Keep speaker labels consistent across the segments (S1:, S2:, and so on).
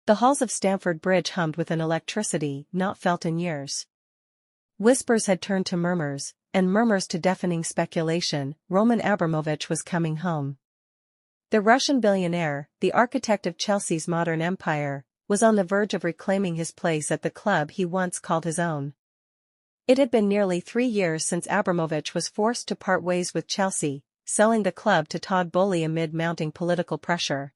S1: The halls of Stamford Bridge hummed with an electricity not felt in years. Whispers had turned to murmurs, and murmurs to deafening speculation. Roman Abramovich was coming home. The Russian billionaire, the architect of Chelsea's modern empire, was on the verge of reclaiming his place at the club he once called his own. It had been nearly 3 years since Abramovich was forced to part ways with Chelsea, selling the club to Todd Boehly amid mounting political pressure.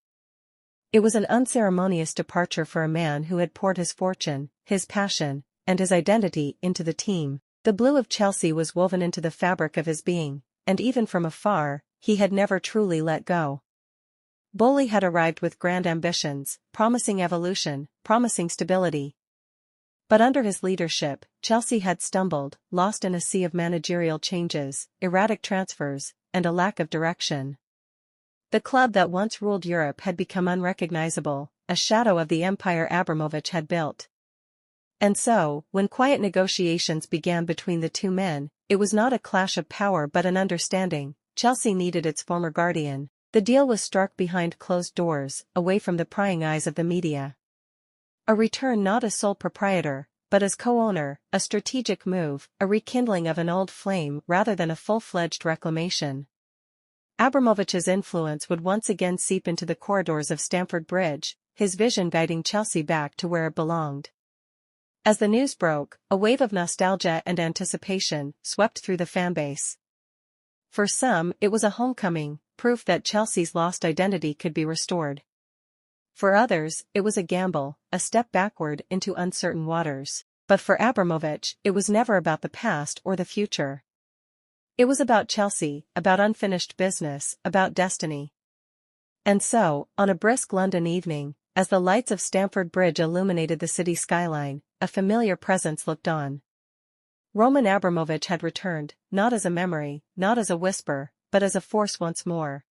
S1: It was an unceremonious departure for a man who had poured his fortune, his passion, and his identity into the team. The blue of Chelsea was woven into the fabric of his being, and even from afar, he had never truly let go. Boehly had arrived with grand ambitions, promising evolution, promising stability. But under his leadership, Chelsea had stumbled, lost in a sea of managerial changes, erratic transfers, and a lack of direction. The club that once ruled Europe had become unrecognizable, a shadow of the empire Abramovich had built. And so, when quiet negotiations began between the two men, it was not a clash of power but an understanding. Chelsea needed its former guardian. The deal was struck behind closed doors, away from the prying eyes of the media. A return not as sole proprietor, but as co-owner, a strategic move, a rekindling of an old flame rather than a full-fledged reclamation. Abramovich's influence would once again seep into the corridors of Stamford Bridge, his vision guiding Chelsea back to where it belonged. As the news broke, a wave of nostalgia and anticipation swept through the fanbase. For some, it was a homecoming, proof that Chelsea's lost identity could be restored. For others, it was a gamble, a step backward into uncertain waters. But for Abramovich, it was never about the past or the future. It was about Chelsea, about unfinished business, about destiny. And so, on a brisk London evening, as the lights of Stamford Bridge illuminated the city skyline, a familiar presence looked on. Roman Abramovich had returned, not as a memory, not as a whisper, but as a force once more.